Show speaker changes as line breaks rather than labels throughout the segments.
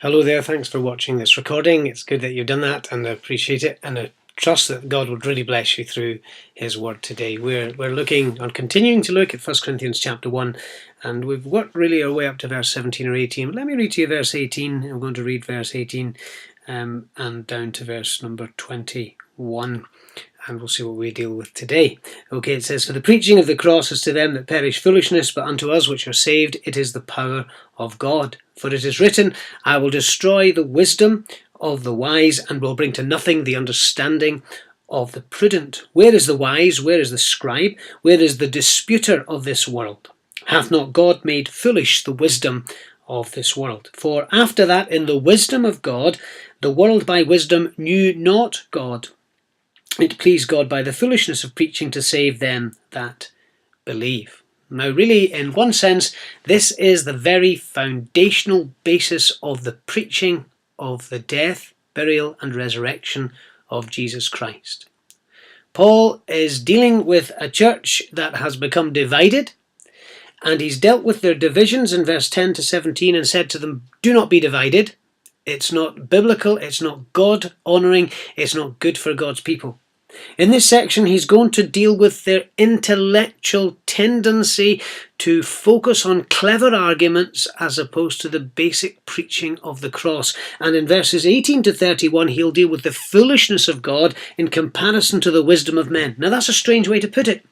Hello there, thanks for watching this recording. It's good that you've done that and I appreciate it, and I trust that God will really bless you through his word today. We're looking on continuing to look at 1 Corinthians chapter 1, and we've worked really our way up to verse 17 or 18. But let me read to you verse 18. I'm going to read verse 18 and down to verse number 21. And we'll see what we deal with today. Okay, it says, "For the preaching of the cross is to them that perish foolishness, but unto us which are saved it is the power of God. For it is written, I will destroy the wisdom of the wise, and will bring to nothing the understanding of the prudent. Where is the wise? Where is the scribe? Where is the disputer of this world? Hath not God made foolish the wisdom of this world? For after that in the wisdom of God, the world by wisdom knew not God. It pleased God by the foolishness of preaching to save them that believe." Now really, in one sense, this is the very foundational basis of the preaching of the death, burial and resurrection of Jesus Christ. Paul is dealing with a church that has become divided, and he's dealt with their divisions in verse 10 to 17 and said to them, do not be divided. It's not biblical, it's not God-honouring, it's not good for God's people. In this section, he's going to deal with their intellectual tendency to focus on clever arguments as opposed to the basic preaching of the cross. And in verses 18 to 31, he'll deal with the foolishness of God in comparison to the wisdom of men. Now, that's a strange way to put it.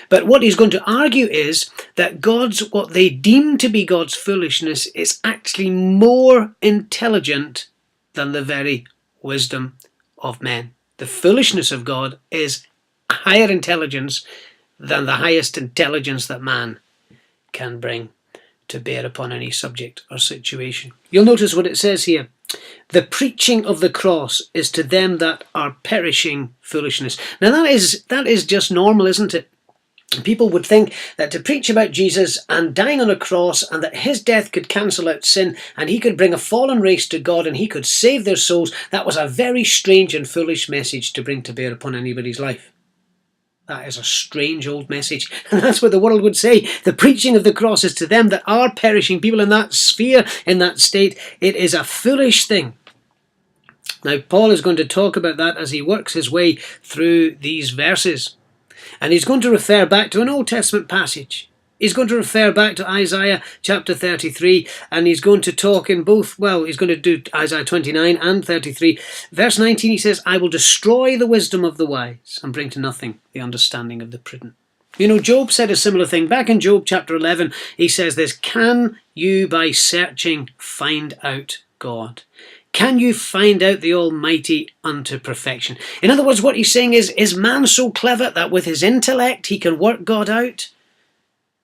But what he's going to argue is that what they deem to be God's foolishness is actually more intelligent than the very wisdom of men. The foolishness of God is higher intelligence than the highest intelligence that man can bring to bear upon any subject or situation. You'll notice what it says here. The preaching of the cross is to them that are perishing foolishness. Now that is just normal, isn't it? People would think that to preach about Jesus and dying on a cross and that his death could cancel out sin and he could bring a fallen race to God and he could save their souls, that was a very strange and foolish message to bring to bear upon anybody's life. That is a strange old message. And that's what the world would say. The preaching of the cross is to them that are perishing, people in that sphere, in that state. It is a foolish thing. Now, Paul is going to talk about that as he works his way through these verses. And he's going to refer back to an Old Testament passage. He's going to refer back to Isaiah chapter 33, and he's going to talk in both, well, he's going to do Isaiah 29 and 33. Verse 19, he says, I will destroy the wisdom of the wise and bring to nothing the understanding of the prudent. You know, Job said a similar thing. Back in Job chapter 11, he says this, can you by searching find out God? Can you find out the Almighty unto perfection? In other words, what he's saying is man so clever that with his intellect he can work God out?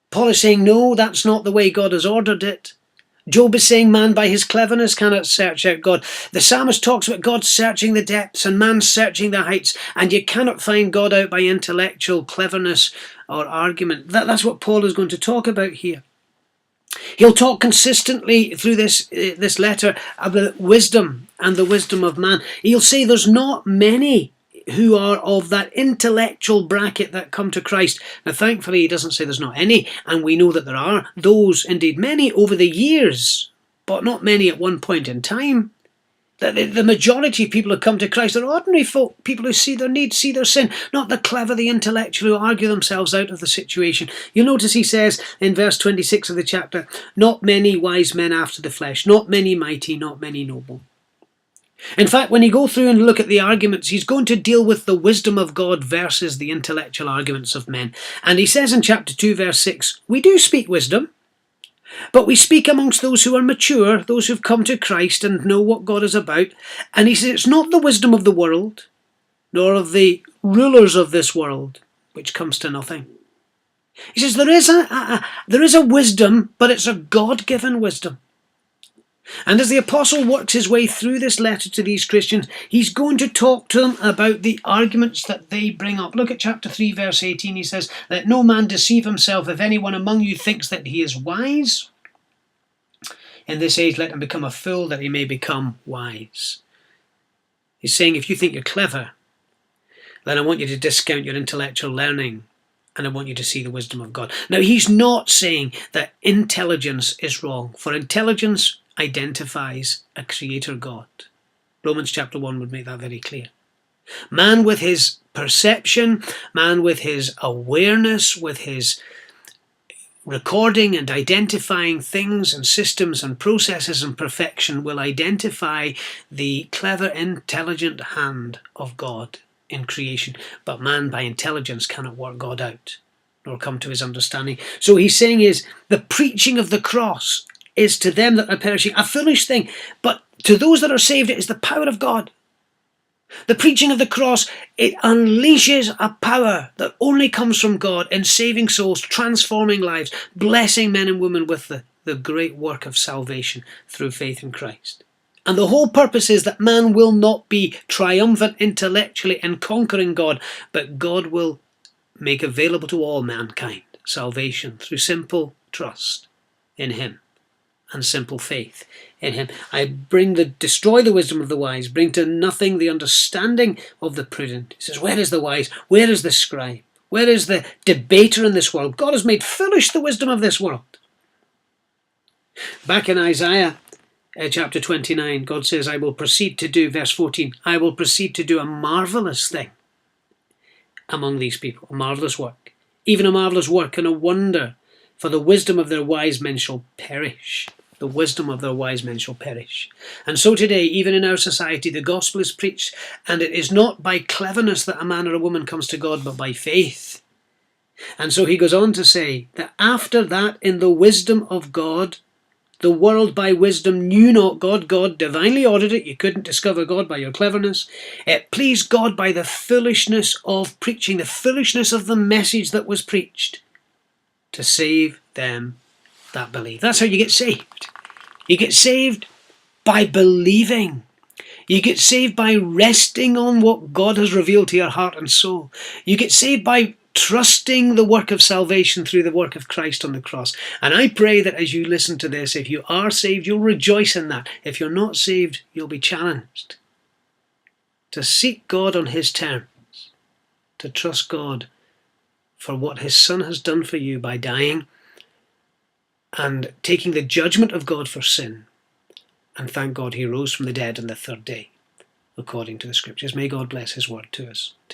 Paul is saying, no, that's not the way God has ordered it. Job is saying man by his cleverness cannot search out God. The psalmist talks about God searching the depths and man searching the heights, and you cannot find God out by intellectual cleverness or argument. That's what Paul is going to talk about here. He'll talk consistently through this letter about wisdom and the wisdom of man. He'll say there's not many who are of that intellectual bracket that come to Christ. Now, thankfully, he doesn't say there's not any, and we know that there are those, indeed many, over the years, but not many at one point in time. The majority of people who come to Christ are ordinary folk, people who see their need, see their sin, not the clever, the intellectual who argue themselves out of the situation. You'll notice he says in verse 26 of the chapter, not many wise men after the flesh, not many mighty, not many noble. In fact, when you go through and look at the arguments, he's going to deal with the wisdom of God versus the intellectual arguments of men. And he says in chapter 2, verse 6, we do speak wisdom, but we speak amongst those who are mature, those who've come to Christ and know what God is about. And he says it's not the wisdom of the world, nor of the rulers of this world, which comes to nothing. He says there is a wisdom, but it's a God-given wisdom. And as the apostle works his way through this letter to these Christians, he's going to talk to them about the arguments that they bring up. Look at chapter 3, verse 18. He says, let no man deceive himself. If anyone among you thinks that he is wise, in this age let him become a fool, that he may become wise. He's saying, if you think you're clever, then I want you to discount your intellectual learning and I want you to see the wisdom of God. Now, he's not saying that intelligence is wrong, for intelligence identifies a creator God. Romans chapter 1 would make that very clear. Man with his perception, man with his awareness, with his recording and identifying things and systems and processes and perfection will identify the clever, intelligent hand of God in creation. But man by intelligence cannot work God out, nor come to his understanding. So he's saying is the preaching of the cross is to them that are perishing a foolish thing, but to those that are saved it is the power of God. The preaching of the cross, it unleashes a power that only comes from God in saving souls, transforming lives, blessing men and women with the great work of salvation through faith in Christ. And the whole purpose is that man will not be triumphant intellectually in conquering God, but God will make available to all mankind salvation through simple trust in him and simple faith in him. I destroy the wisdom of the wise, bring to nothing the understanding of the prudent. He says, where is the wise? Where is the scribe? Where is the debater in this world? God has made foolish the wisdom of this world. Back in Isaiah chapter 29, God says, I will proceed to do, verse 14, I will proceed to do a marvellous thing among these people, a marvellous work, even a marvellous work and a wonder, for the wisdom of their wise men shall perish. The wisdom of their wise men shall perish. And so today, even in our society, the gospel is preached, and it is not by cleverness that a man or a woman comes to God, but by faith. And so he goes on to say that after that, in the wisdom of God, the world by wisdom knew not God. God divinely ordered it. You couldn't discover God by your cleverness. It pleased God by the foolishness of preaching, the foolishness of the message that was preached, to save them that believe. That's how you get saved. You get saved by believing. You get saved by resting on what God has revealed to your heart and soul. You get saved by trusting the work of salvation through the work of Christ on the cross. And I pray that as you listen to this, if you are saved, you'll rejoice in that. If you're not saved, you'll be challenged to seek God on his terms, to trust God for what his Son has done for you by dying and taking the judgment of God for sin. And thank God he rose from the dead on the third day, according to the scriptures. May God bless his word to us today.